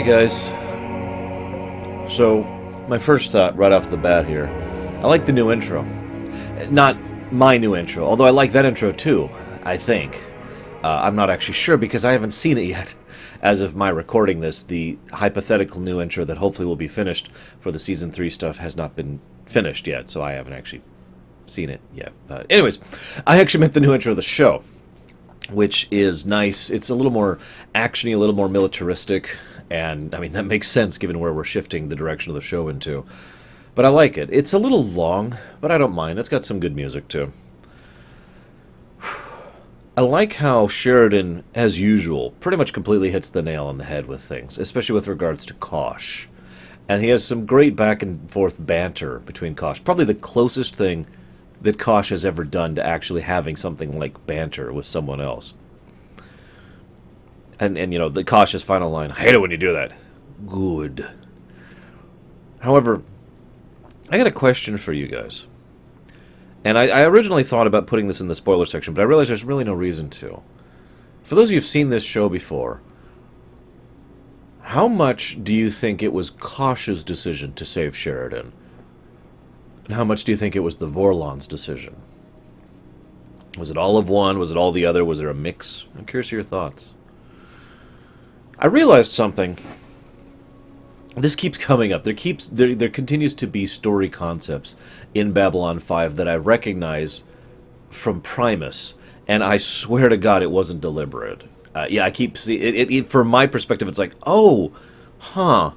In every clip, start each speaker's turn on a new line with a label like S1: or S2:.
S1: Hey guys. So, my first thought right off the bat here, I like the new intro. Not my new intro, although I like that intro too, I think. I'm not actually sure because I haven't seen it yet. As of my recording this, the hypothetical new intro that hopefully will be finished for the Season 3 stuff has not been finished yet, so I haven't actually seen it yet. But anyways, I actually meant the new intro of the show, which is nice. It's a little more actiony, a little more militaristic, and I mean that makes sense given where we're shifting the direction of the show into. But I like it. It's a little long, but I don't mind. It's got some good music too. I like how Sheridan, as usual, pretty much completely hits the nail on the head with things, especially with regards to Kosh. And he has some great back and forth banter between Kosh. Probably the closest thing that Kosh has ever done to actually having something like banter with someone else. And you know, the Kosh's final line, I hate it when you do that. Good. However, I got a question for you guys. And I originally thought about putting this in the spoiler section, but I realized there's really no reason to. For those of you who've seen this show before, how much do you think it was Kosh's decision to save Sheridan? And how much do you think it was the Vorlon's decision? Was it all of one? Was it all the other? Was there a mix? I'm curious of your thoughts. I realized something. This keeps coming up. There continues to be story concepts in Babylon 5 that I recognize from Primus, and I swear to God it wasn't deliberate. Yeah, I keep seeing it. From my perspective, it's like, oh, huh.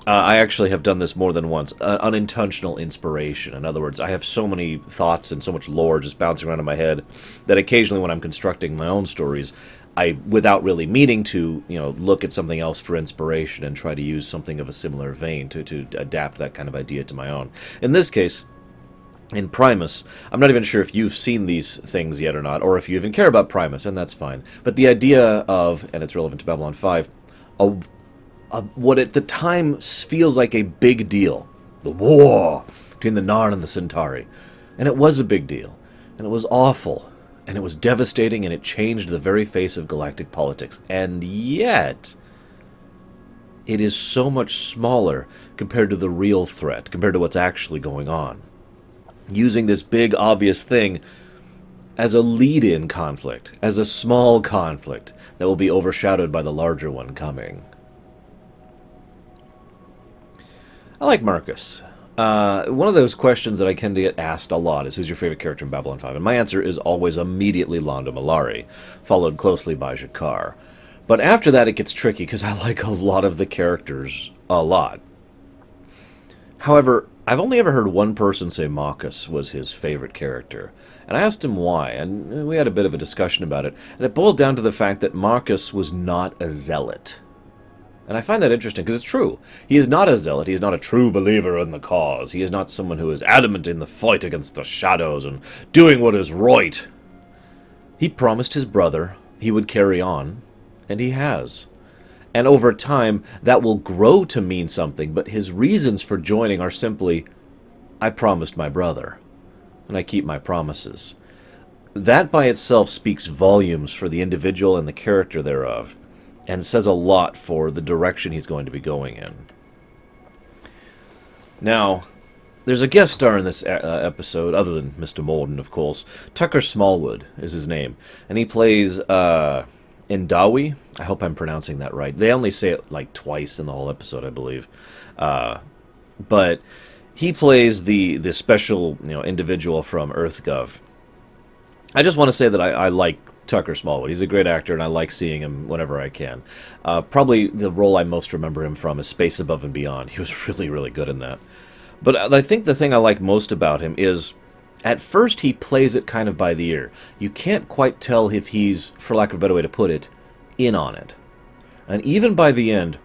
S1: I actually have done this more than once. Unintentional inspiration. In other words, I have so many thoughts and so much lore just bouncing around in my head that occasionally when I'm constructing my own stories, I, without really meaning to, look at something else for inspiration and try to use something of a similar vein to adapt that kind of idea to my own. In this case, in Primus, I'm not even sure if you've seen these things yet or not, or if you even care about Primus, and that's fine. But the idea of, and it's relevant to Babylon 5, what at the time feels like a big deal. The war between the Narn and the Centauri. And it was a big deal. And it was awful. And it was devastating, and it changed the very face of galactic politics. And yet, it is so much smaller compared to the real threat, compared to what's actually going on. Using this big, obvious thing as a lead-in conflict, as a small conflict that will be overshadowed by the larger one coming. I like Marcus. One of those questions that I tend to get asked a lot is, who's your favorite character in Babylon 5? And my answer is always immediately Londo Mollari, followed closely by Jakar. But after that it gets tricky, because I like a lot of the characters a lot. However, I've only ever heard one person say Marcus was his favorite character. And I asked him why, and we had a bit of a discussion about it. And it boiled down to the fact that Marcus was not a zealot. And I find that interesting, because it's true. He is not a zealot. He is not a true believer in the cause. He is not someone who is adamant in the fight against the shadows and doing what is right. He promised his brother he would carry on, and he has. And over time, that will grow to mean something, but his reasons for joining are simply, I promised my brother, and I keep my promises. That by itself speaks volumes for the individual and the character thereof, and says a lot for the direction he's going to be going in. Now, there's a guest star in this episode, other than Mr. Molden, of course. Tucker Smallwood is his name, and he plays Indawi. I hope I'm pronouncing that right. They only say it like twice in the whole episode, I believe. But he plays the special individual from EarthGov. I just want to say that I like Tucker Smallwood. He's a great actor, and I like seeing him whenever I can. Probably the role I most remember him from is Space Above and Beyond. He was really, really good in that. But I think the thing I like most about him is, at first he plays it kind of by the ear. You can't quite tell if he's, for lack of a better way to put it, in on it. And even by the end,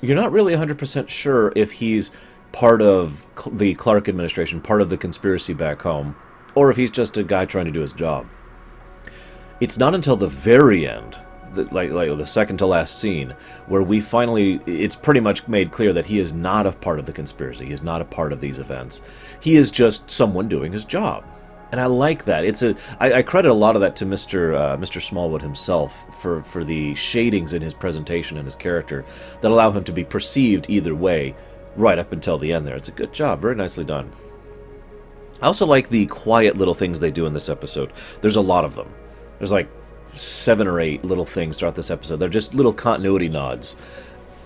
S1: you're not really 100% sure if he's part of the Clark administration, part of the conspiracy back home, or if he's just a guy trying to do his job. It's not until the very end, like the second to last scene, where it's pretty much made clear that he is not a part of the conspiracy. He is not a part of these events. He is just someone doing his job. And I like that. I credit a lot of that to Mr. Smallwood himself for the shadings in his presentation and his character that allow him to be perceived either way right up until the end there. It's a good job. Very nicely done. I also like the quiet little things they do in this episode. There's a lot of them. There's like 7 or 8 little things throughout this episode. They're just little continuity nods.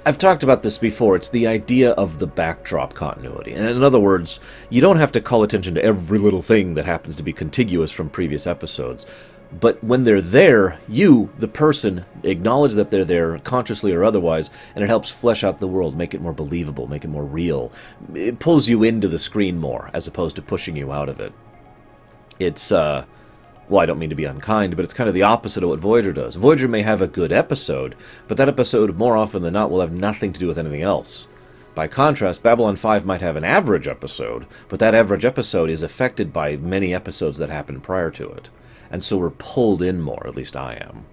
S1: I've talked about this before. It's the idea of the backdrop continuity. And in other words, you don't have to call attention to every little thing that happens to be contiguous from previous episodes. But when they're there, you, the person, acknowledge that they're there, consciously or otherwise, and it helps flesh out the world, make it more believable, make it more real. It pulls you into the screen more, as opposed to pushing you out of it. It's, well, I don't mean to be unkind, but it's kind of the opposite of what Voyager does. Voyager may have a good episode, but that episode, more often than not, will have nothing to do with anything else. By contrast, Babylon 5 might have an average episode, but that average episode is affected by many episodes that happened prior to it. And so we're pulled in more, at least I am.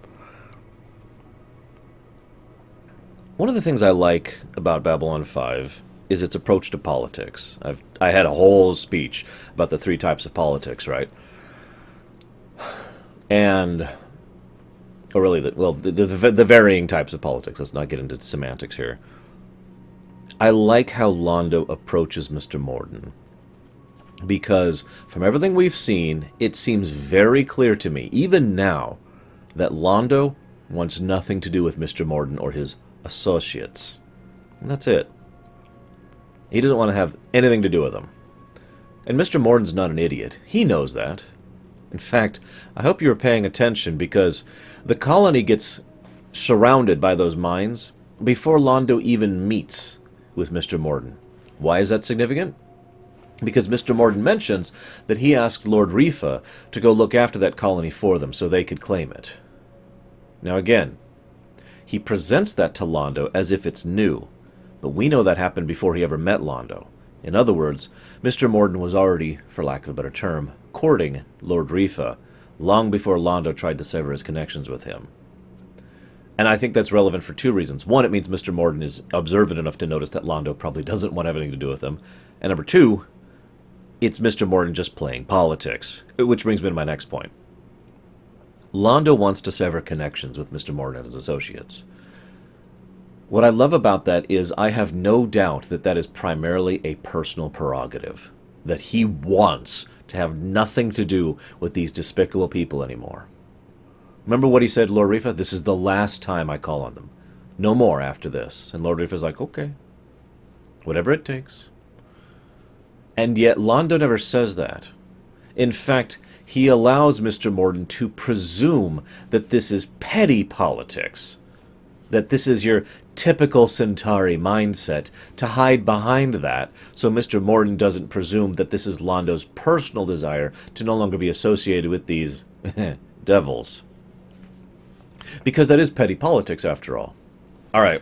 S1: One of the things I like about Babylon 5 is its approach to politics. I had a whole speech about the 3 types of politics, right? And, or really, the varying types of politics. Let's not get into semantics here. I like how Londo approaches Mr. Morden. Because from everything we've seen, it seems very clear to me, even now, that Londo wants nothing to do with Mr. Morden or his associates. And that's it. He doesn't want to have anything to do with them. And Mr. Morden's not an idiot. He knows that. In fact, I hope you were paying attention, because the colony gets surrounded by those mines before Londo even meets with Mr. Morden. Why is that significant? Because Mr. Morden mentions that he asked Lord Rifa to go look after that colony for them so they could claim it. Now again, he presents that to Londo as if it's new, but we know that happened before he ever met Londo. In other words, Mr. Morden was already, for lack of a better term, courting Lord Rifa long before Londo tried to sever his connections with him. And I think that's relevant for 2 reasons. One, it means Mr. Morden is observant enough to notice that Londo probably doesn't want anything to do with him. And number 2, it's Mr. Morden just playing politics. Which brings me to my next point. Londo wants to sever connections with Mr. Morden and his associates. What I love about that is I have no doubt that that is primarily a personal prerogative. That he wants to have nothing to do with these despicable people anymore. Remember what he said, Lord Rifa? This is the last time I call on them. No more after this. And Lord Rifa's like, okay. Whatever it takes. And yet Londo never says that. In fact, he allows Mr. Morden to presume that this is petty politics. That this is your typical Centauri mindset, to hide behind that, so Mr. Morden doesn't presume that this is Londo's personal desire to no longer be associated with these devils. Because that is petty politics, after all. Alright,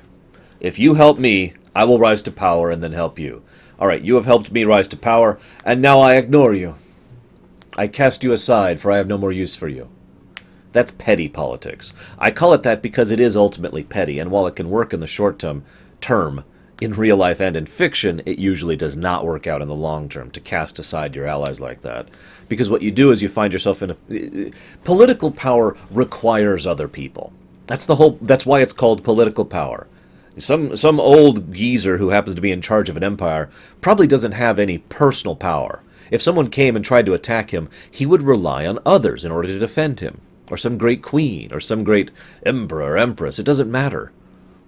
S1: if you help me, I will rise to power and then help you. Alright, you have helped me rise to power, and now I ignore you. I cast you aside, for I have no more use for you. That's petty politics. I call it that because it is ultimately petty, and while it can work in the short term, in real life and in fiction, it usually does not work out in the long term to cast aside your allies like that. Because what you do is you find yourself in a... Political power requires other people. That's why it's called political power. Some old geezer who happens to be in charge of an empire probably doesn't have any personal power. If someone came and tried to attack him, he would rely on others in order to defend him. Or some great queen, or some great emperor or empress. It doesn't matter.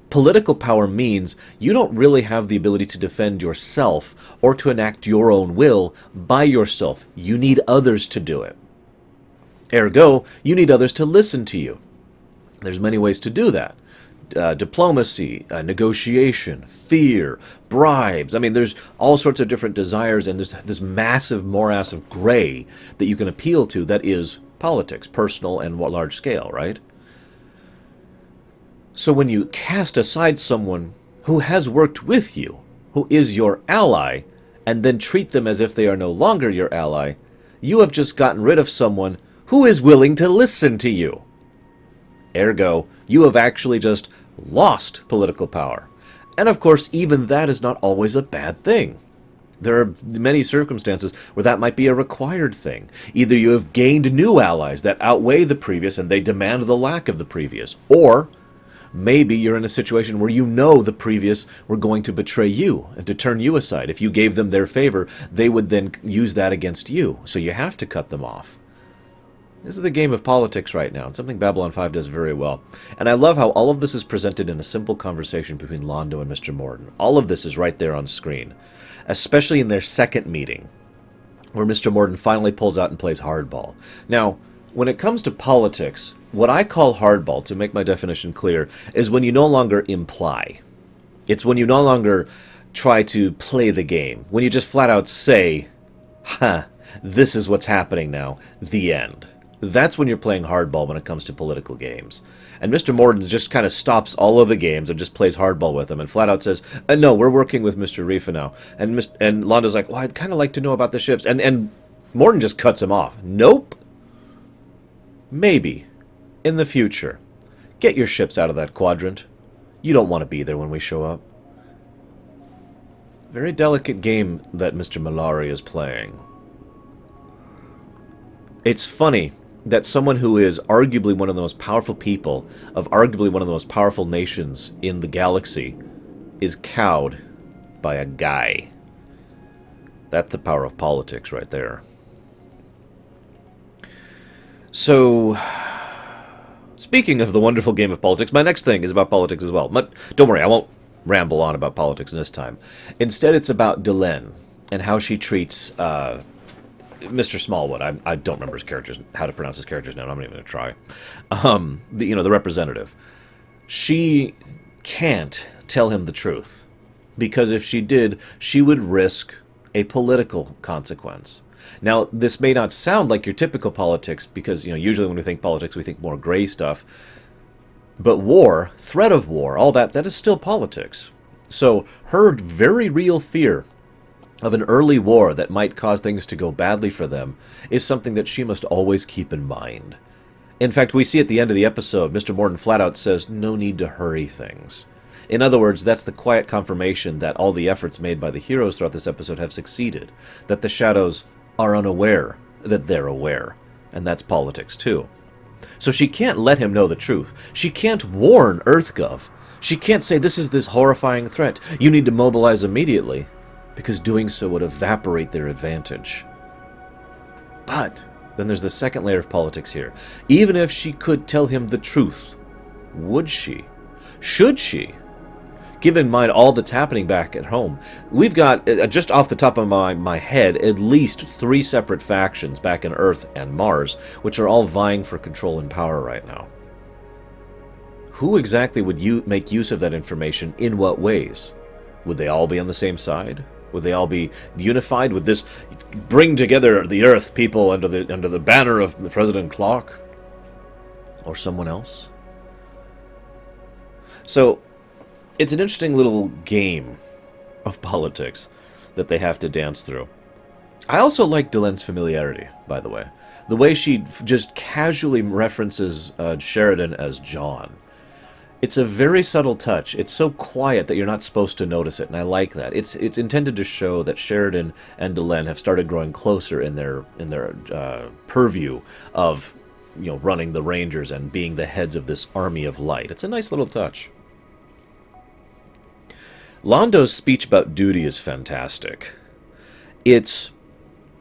S1: Political power means you don't really have the ability to defend yourself or to enact your own will by yourself. You need others to do it. Ergo, you need others to listen to you. There's many ways to do that. Diplomacy, negotiation, fear, bribes. I mean, there's all sorts of different desires, and there's this massive morass of gray that you can appeal to that is politics, personal and large scale, right? So when you cast aside someone who has worked with you, who is your ally, and then treat them as if they are no longer your ally, you have just gotten rid of someone who is willing to listen to you. Ergo, you have actually just lost political power. And of course, even that is not always a bad thing. There are many circumstances where that might be a required thing. Either you have gained new allies that outweigh the previous and they demand the lack of the previous, or maybe you're in a situation where you know the previous were going to betray you and to turn you aside. If you gave them their favor, they would then use that against you, so you have to cut them off. This is the game of politics right now, and something Babylon 5 does very well. And I love how all of this is presented in a simple conversation between Londo and Mr. Morden. All of this is right there on screen, especially in their second meeting, where Mr. Morden finally pulls out and plays hardball. Now, when it comes to politics, what I call hardball, to make my definition clear, is when you no longer imply. It's when you no longer try to play the game. When you just flat out say, this is what's happening now, the end. That's when you're playing hardball when it comes to political games. And Mr. Morden just kind of stops all of the games and just plays hardball with them and flat out says, no, we're working with Mr. Rifa now. And Londo's like, well, I'd kind of like to know about the ships. And Morden just cuts him off. Nope. Maybe. In the future. Get your ships out of that quadrant. You don't want to be there when we show up. Very delicate game that Mr. Malari is playing. It's funny that someone who is arguably one of the most powerful people of arguably one of the most powerful nations in the galaxy is cowed by a guy. That's the power of politics right there. So, speaking of the wonderful game of politics, my next thing is about politics as well. But don't worry, I won't ramble on about politics this time. Instead, it's about Delenn and how she treats Mr. Smallwood. I don't remember his characters, how to pronounce his character's name. I'm not even going to try. The representative. She can't tell him the truth, because if she did, she would risk a political consequence. Now, this may not sound like your typical politics, because usually when we think politics, we think more gray stuff. But war, threat of war, all that is still politics. So her very real fear of an early war that might cause things to go badly for them is something that she must always keep in mind. In fact, we see at the end of the episode, Mr. Morden flat out says, no need to hurry things. In other words, that's the quiet confirmation that all the efforts made by the heroes throughout this episode have succeeded. That the shadows are unaware that they're aware. And that's politics too. So she can't let him know the truth. She can't warn EarthGov. She can't say, this is this horrifying threat. You need to mobilize immediately. Because doing so would evaporate their advantage. But then there's the second layer of politics here. Even if she could tell him the truth, would she? Should she? Given in mind all that's happening back at home, we've got, just off the top of my head, at least 3 separate factions back in Earth and Mars, which are all vying for control and power right now. Who exactly would make use of that information? In what ways? Would they all be on the same side? Would they all be unified? Would this bring together the Earth people under the banner of President Clark? Or someone else? So, it's an interesting little game of politics that they have to dance through. I also like Delenn's familiarity, by the way. The way she just casually references Sheridan as John. It's a very subtle touch. It's so quiet that you're not supposed to notice it, and I like that. It's intended to show that Sheridan and Delenn have started growing closer in their purview of running the Rangers and being the heads of this army of light. It's a nice little touch. Londo's speech about duty is fantastic. It's,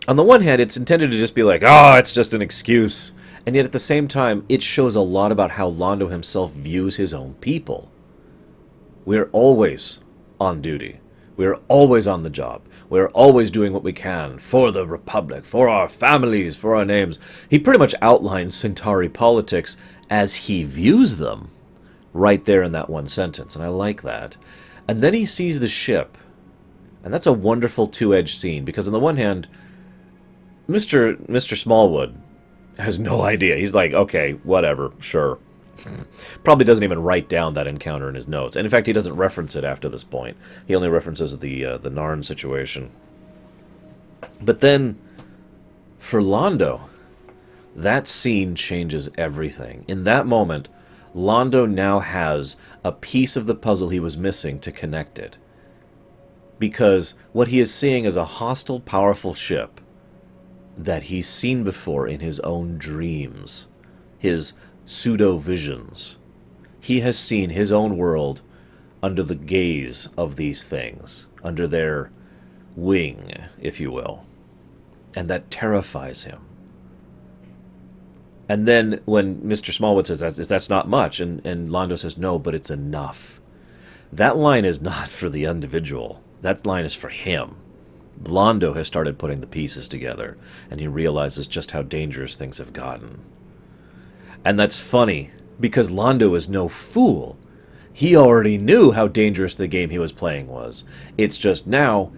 S1: on the one hand, it's intended to just be like, it's just an excuse. And yet at the same time, it shows a lot about how Londo himself views his own people. We're always on duty. We're always on the job. We're always doing what we can for the Republic, for our families, for our names. He pretty much outlines Centauri politics as he views them right there in that one sentence, and I like that. And then he sees the ship, and that's a wonderful two-edged scene, because on the one hand, Mr. Smallwood has no idea. He's like, okay, whatever, sure. Probably doesn't even write down that encounter in his notes. And in fact, he doesn't reference it after this point. He only references the Narn situation. But then, for Londo, that scene changes everything. In that moment, Londo now has a piece of the puzzle he was missing to connect it. because what he is seeing is a hostile, powerful ship that he's seen before in his own dreams, his pseudo-visions. He has seen his own world under the gaze of these things, under their wing, if you will. And that terrifies him. And then when Mr. Smallwood says that's not much, and Londo says, no, but it's enough. That line is not for the individual. That line is for him. Londo has started putting the pieces together, and he realizes just how dangerous things have gotten. And that's funny, because Londo is no fool. He already knew how dangerous the game he was playing was. It's just now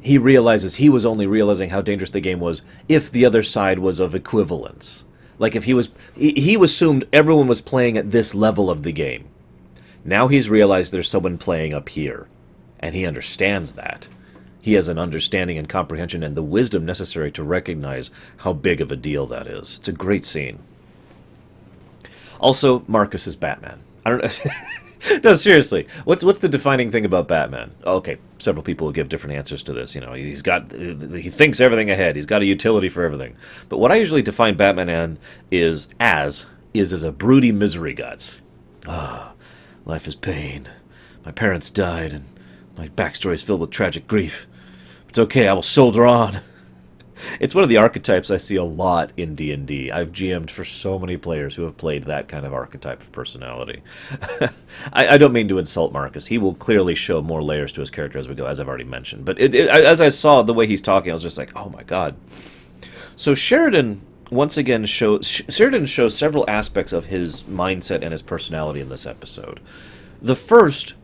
S1: he realizes he was only realizing how dangerous the game was if the other side was of equivalence. Like if he assumed everyone was playing at this level of the game. Now he's realized there's someone playing up here, and he understands that. He has an understanding and comprehension and the wisdom necessary to recognize how big of a deal that is. It's a great scene. Also, Marcus is Batman. I don't know. No, seriously. What's the defining thing about Batman? Okay, several people will give different answers to this. You know, he thinks everything ahead. He's got a utility for everything. But what I usually define Batman as a broody misery guts. Life is pain. My parents died, and my backstory is filled with tragic grief. It's okay. I will soldier on. It's one of the archetypes I see a lot in D&D. I've GM'd for so many players who have played that kind of archetype of personality. I don't mean to insult Marcus. He will clearly show more layers to his character as we go, as I've already mentioned. But as I saw the way he's talking, I was just like, oh my god. So Sheridan, once again, shows several aspects of his mindset and his personality in this episode. The first,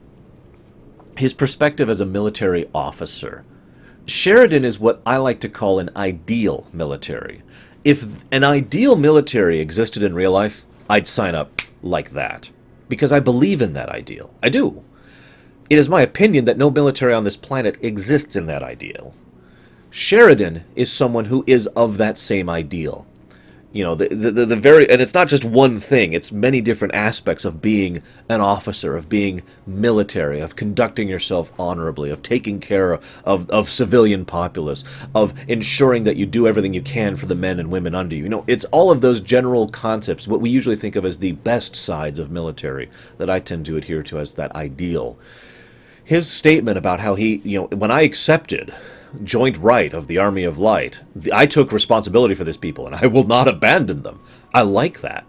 S1: his perspective as a military officer. Sheridan is what I like to call an ideal military. If an ideal military existed in real life, I'd sign up like that. Because I believe in that ideal. I do. It is my opinion that no military on this planet exists in that ideal. Sheridan is someone who is of that same ideal. You know, the very, and it's not just one thing, it's many different aspects of being an officer, of being military, of conducting yourself honorably, of taking care of civilian populace, of ensuring that you do everything you can for the men and women under you. You know, it's all of those general concepts, what we usually think of as the best sides of military, that I tend to adhere to as that ideal. His statement about how he, you know, when I accepted joint right of the Army of Light, I took responsibility for this people, and I will not abandon them. I like that.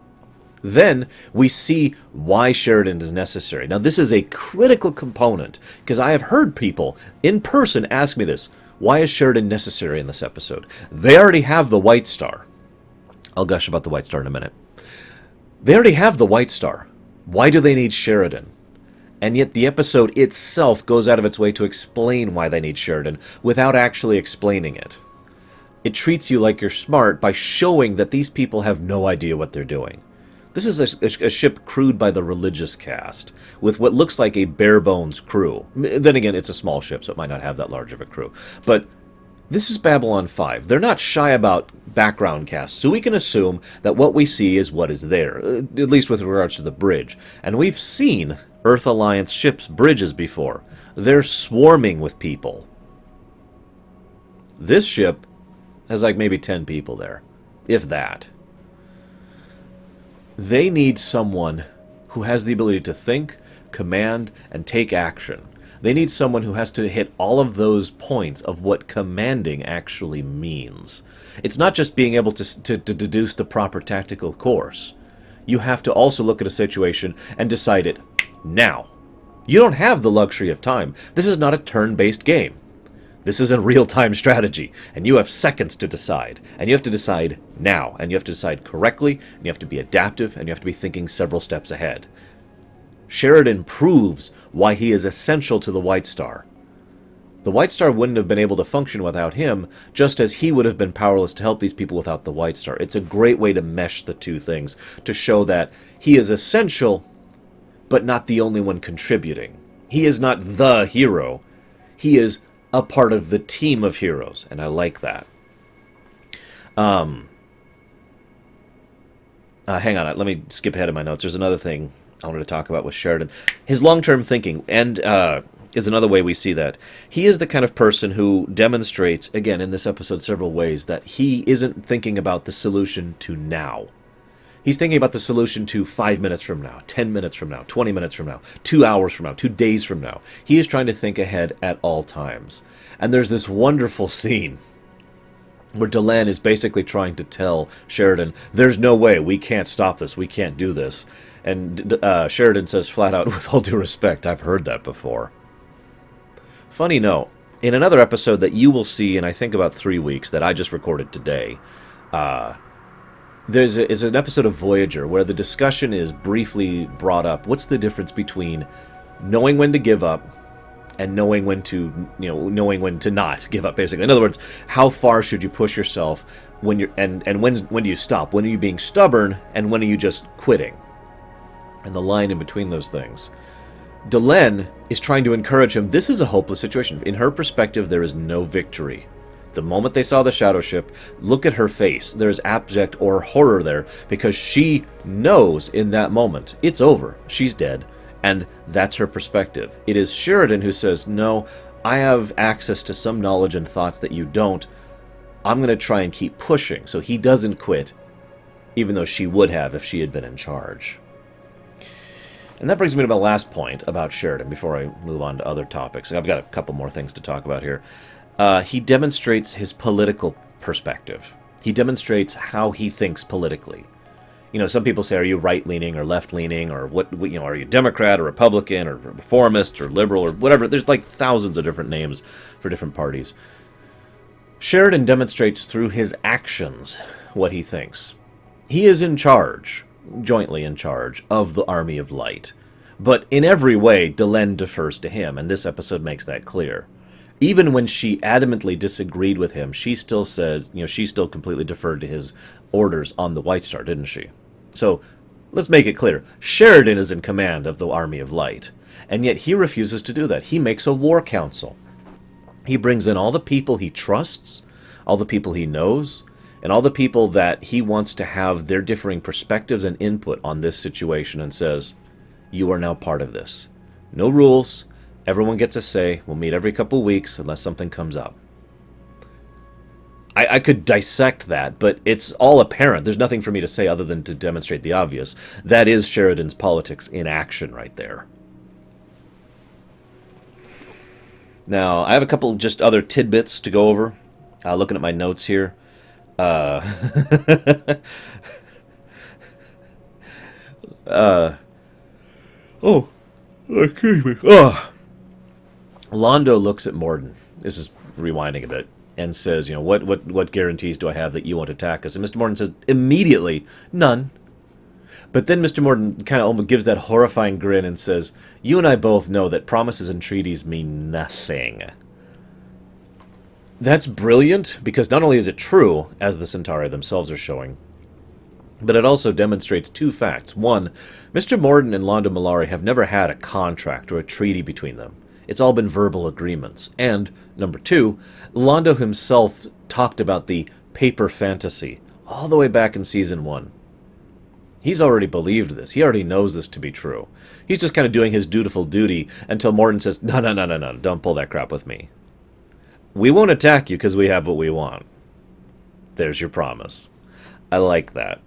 S1: Then we see why Sheridan is necessary. Now, this is a critical component, because I have heard people in person ask me this. Why is Sheridan necessary in this episode? They already have the White Star. I'll gush about the White Star in a minute. They already have the White Star. Why do they need Sheridan? And yet the episode itself goes out of its way to explain why they need Sheridan without actually explaining it. It treats you like you're smart by showing that these people have no idea what they're doing. This is a ship crewed by the religious caste, with what looks like a bare-bones crew. Then again, it's a small ship, so it might not have that large of a crew. But this is Babylon 5. They're not shy about background casts, so we can assume that what we see is what is there, at least with regards to the bridge. And we've seen Earth Alliance ships' bridges before. They're swarming with people. This ship has like maybe 10 people there, if that. They need someone who has the ability to think, command, and take action. They need someone who has to hit all of those points of what commanding actually means. It's not just being able to deduce the proper tactical course. You have to also look at a situation and decide it now. You don't have the luxury of time. This is not a turn-based game. This is a real-time strategy, and you have seconds to decide. And you have to decide now, and you have to decide correctly, and you have to be adaptive, and you have to be thinking several steps ahead. Sheridan proves why he is essential to the White Star. The White Star wouldn't have been able to function without him, just as he would have been powerless to help these people without the White Star. It's a great way to mesh the two things, to show that he is essential, but not the only one contributing. He is not the hero. He is a part of the team of heroes, and I like that. Hang on, let me skip ahead of my notes. There's another thing I wanted to talk about with Sheridan. His long-term thinking, and is another way we see that. He is the kind of person who demonstrates, again, in this episode several ways, that he isn't thinking about the solution to now. He's thinking about the solution to 5 minutes from now, 10 minutes from now, 20 minutes from now, 2 hours from now, 2 days from now. He is trying to think ahead at all times. And there's this wonderful scene where Delenn is basically trying to tell Sheridan, there's no way, we can't stop this, we can't do this. And Sheridan says flat out, with all due respect, I've heard that before. Funny note, in another episode that you will see in I think about 3 weeks that I just recorded today, there's an episode of Voyager where the discussion is briefly brought up. What's the difference between knowing when to give up and knowing when to not give up, basically? In other words, how far should you push yourself when you're and when do you stop? When are you being stubborn and when are you just quitting? And the line in between those things. Delenn is trying to encourage him. This is a hopeless situation. In her perspective, there is no victory. The moment they saw the shadow ship, look at her face. There's abject or horror there because she knows in that moment it's over. She's dead. And that's her perspective. It is Sheridan who says, no, I have access to some knowledge and thoughts that you don't. I'm going to try and keep pushing. So he doesn't quit, even though she would have if she had been in charge. And that brings me to my last point about Sheridan before I move on to other topics. I've got a couple more things to talk about here. He demonstrates his political perspective. He demonstrates how he thinks politically. You know, some people say, are you right-leaning or left-leaning, or are you Democrat or Republican or reformist or liberal or whatever? There's like thousands of different names for different parties. Sheridan demonstrates through his actions what he thinks. He is in charge, jointly in charge, of the Army of Light. But in every way, Delenn defers to him, and this episode makes that clear. Even when she adamantly disagreed with him, she still says, she still completely deferred to his orders on the White Star, didn't she? So, let's make it clear. Sheridan is in command of the Army of Light, and yet he refuses to do that. He makes a war council. He brings in all the people he trusts, all the people he knows, and all the people that he wants to have their differing perspectives and input on this situation, and says, you are now part of this. No rules. Everyone gets a say. We'll meet every couple weeks unless something comes up. I could dissect that, but it's all apparent. There's nothing for me to say other than to demonstrate the obvious. That is Sheridan's politics in action right there. Now, I have a couple just other tidbits to go over. Looking at my notes here. Excuse me. Londo looks at Morden. This is rewinding a bit. And says, what guarantees do I have that you won't attack us? And Mr. Morden says, immediately, none. But then Mr. Morden kind of almost gives that horrifying grin and says, you and I both know that promises and treaties mean nothing. That's brilliant, because not only is it true, as the Centauri themselves are showing, but it also demonstrates two facts. One, Mr. Morden and Londo Mollari have never had a contract or a treaty between them. It's all been verbal agreements. And, number two, Londo himself talked about the paper fantasy all the way back in Season 1. He's already believed this. He already knows this to be true. He's just kind of doing his dutiful duty until Morden says, no, don't pull that crap with me. We won't attack you because we have what we want. There's your promise. I like that.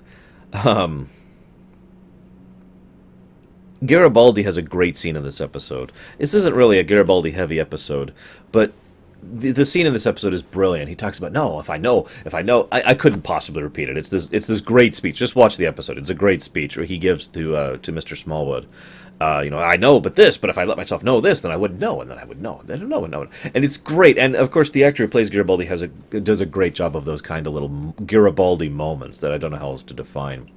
S1: Garibaldi has a great scene in this episode. This isn't really a Garibaldi-heavy episode, but the scene in this episode is brilliant. He talks about, no, if I know, I couldn't possibly repeat it. It's this great speech. Just watch the episode. It's a great speech where he gives to Mr. Smallwood. I know, but if I let myself know this, then I wouldn't know, and then I would know, and then I would know. And it's great. And of course, the actor who plays Garibaldi does a great job of those kind of little Garibaldi moments that I don't know how else to define.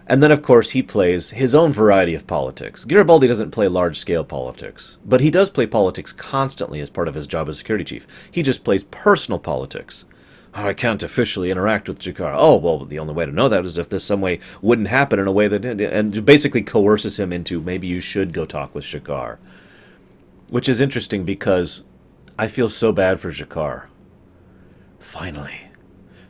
S1: And then, of course, he plays his own variety of politics. Garibaldi doesn't play large-scale politics, but he does play politics constantly as part of his job as security chief. He just plays personal politics. Oh, I can't officially interact with G'Kar. Oh, well, the only way to know that is if this some way wouldn't happen in a way that... And basically coerces him into, maybe you should go talk with G'Kar. Which is interesting because I feel so bad for G'Kar. Finally,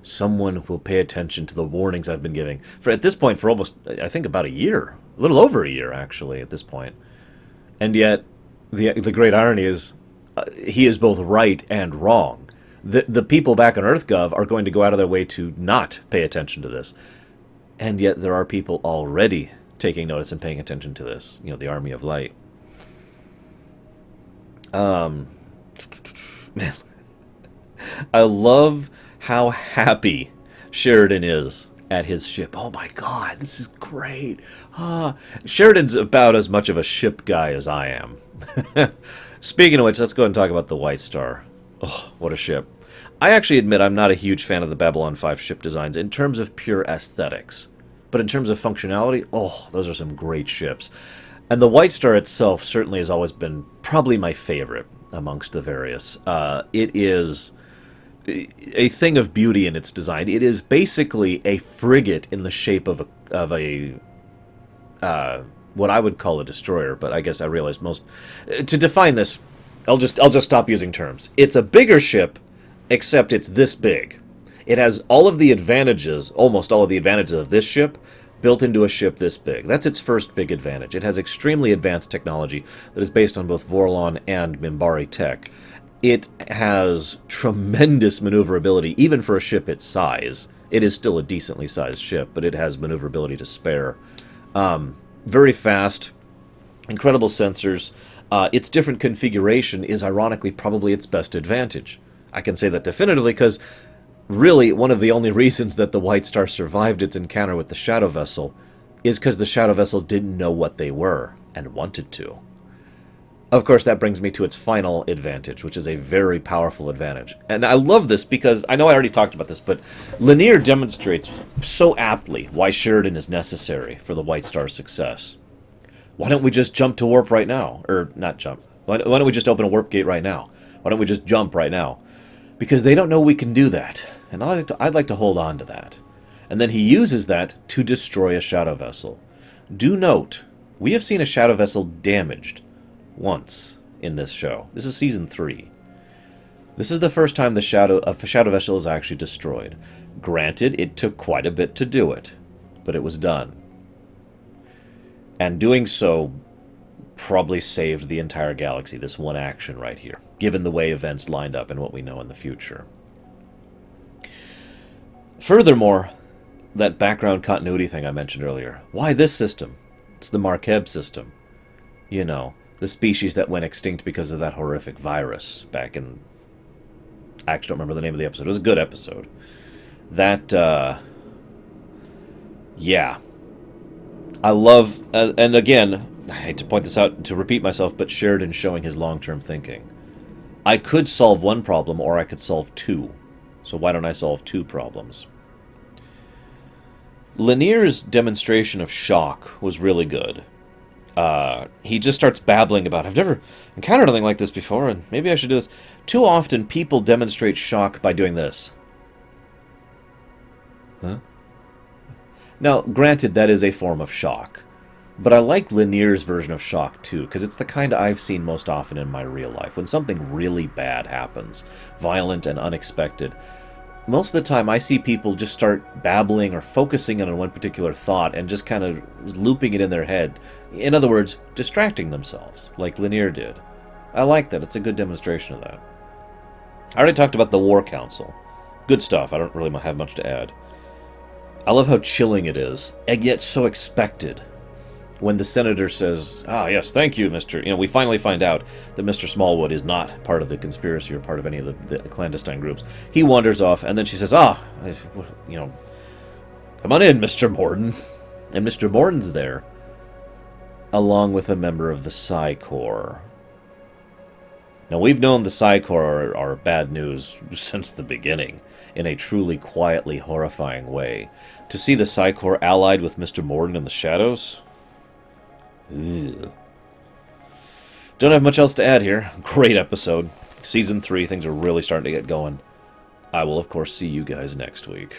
S1: someone will pay attention to the warnings I've been giving. At this point, for almost, I think, about a year. A little over a year, actually, at this point. And yet, the great irony is he is both right and wrong. The people back on EarthGov are going to go out of their way to not pay attention to this. And yet there are people already taking notice and paying attention to this. You know, the Army of Light. Man, I love how happy Sheridan is at his ship. Oh my god, this is great. Sheridan's about as much of a ship guy as I am. Speaking of which, let's go ahead and talk about the White Star. Oh, what a ship. I actually admit I'm not a huge fan of the Babylon 5 ship designs in terms of pure aesthetics. But in terms of functionality, oh, those are some great ships. And the White Star itself certainly has always been probably my favorite amongst the various. It is a thing of beauty in its design. It is basically a frigate in the shape of a what I would call a destroyer, but I guess I realize most to define this, I'll just stop using terms. It's a bigger ship, except it's this big. It has all of the advantages, almost all of the advantages of this ship, built into a ship this big. That's its first big advantage. It has extremely advanced technology that is based on both Vorlon and Minbari tech. It has tremendous maneuverability, even for a ship its size. It is still a decently sized ship, but it has maneuverability to spare. Very fast, incredible sensors. Its different configuration is ironically probably its best advantage. I can say that definitively because really one of the only reasons that the White Star survived its encounter with the Shadow Vessel is because the Shadow Vessel didn't know what they were and wanted to. Of course, that brings me to its final advantage, which is a very powerful advantage. And I love this because, I know I already talked about this, but Lanier demonstrates so aptly why Sheridan is necessary for the White Star's success. Why don't we just jump to warp right now? Or, not jump. Why don't we just open a warp gate right now? Why don't we just jump right now? Because they don't know we can do that. And I'd like to hold on to that. And then he uses that to destroy a Shadow Vessel. Do note, we have seen a Shadow Vessel damaged once in this show. This is Season 3. This is the first time the Shadow Vessel is actually destroyed. Granted, it took quite a bit to do it, but it was done. And doing so probably saved the entire galaxy, this one action right here, given the way events lined up and what we know in the future. Furthermore, that background continuity thing I mentioned earlier. Why this system? It's the Markeb system. You know, the species that went extinct because of that horrific virus back in... I actually don't remember the name of the episode. It was a good episode. That, yeah. I love... and again, I hate to point this out, to repeat myself, but Sheridan showing his long-term thinking. I could solve one problem, or I could solve two. So why don't I solve two problems? Lanier's demonstration of shock was really good. He just starts babbling about, I've never encountered anything like this before, and maybe I should do this. Too often, people demonstrate shock by doing this. Huh? Now, granted, that is a form of shock. But I like Lanier's version of shock, too, because it's the kind I've seen most often in my real life. When something really bad happens, violent and unexpected, most of the time I see people just start babbling or focusing on one particular thought and just kind of looping it in their head. In other words, distracting themselves, like Lanier did. I like that. It's a good demonstration of that. I already talked about the War Council. Good stuff. I don't really have much to add. I love how chilling it is, and yet so expected. When the senator says, yes, thank you, Mr. You know, we finally find out that Mr. Smallwood is not part of the conspiracy or part of any of the clandestine groups. He wanders off, and then she says, you know, come on in, Mr. Morden. And Mr. Morden's there, along with a member of the Psi Corps. Now, we've known the Psi Corps are bad news since the beginning, in a truly quietly horrifying way. To see the Psi Corps allied with Mr. Morden in the shadows... Ugh. Don't have much else to add here. Great episode. Season 3, things are really starting to get going. I will, of course, see you guys next week.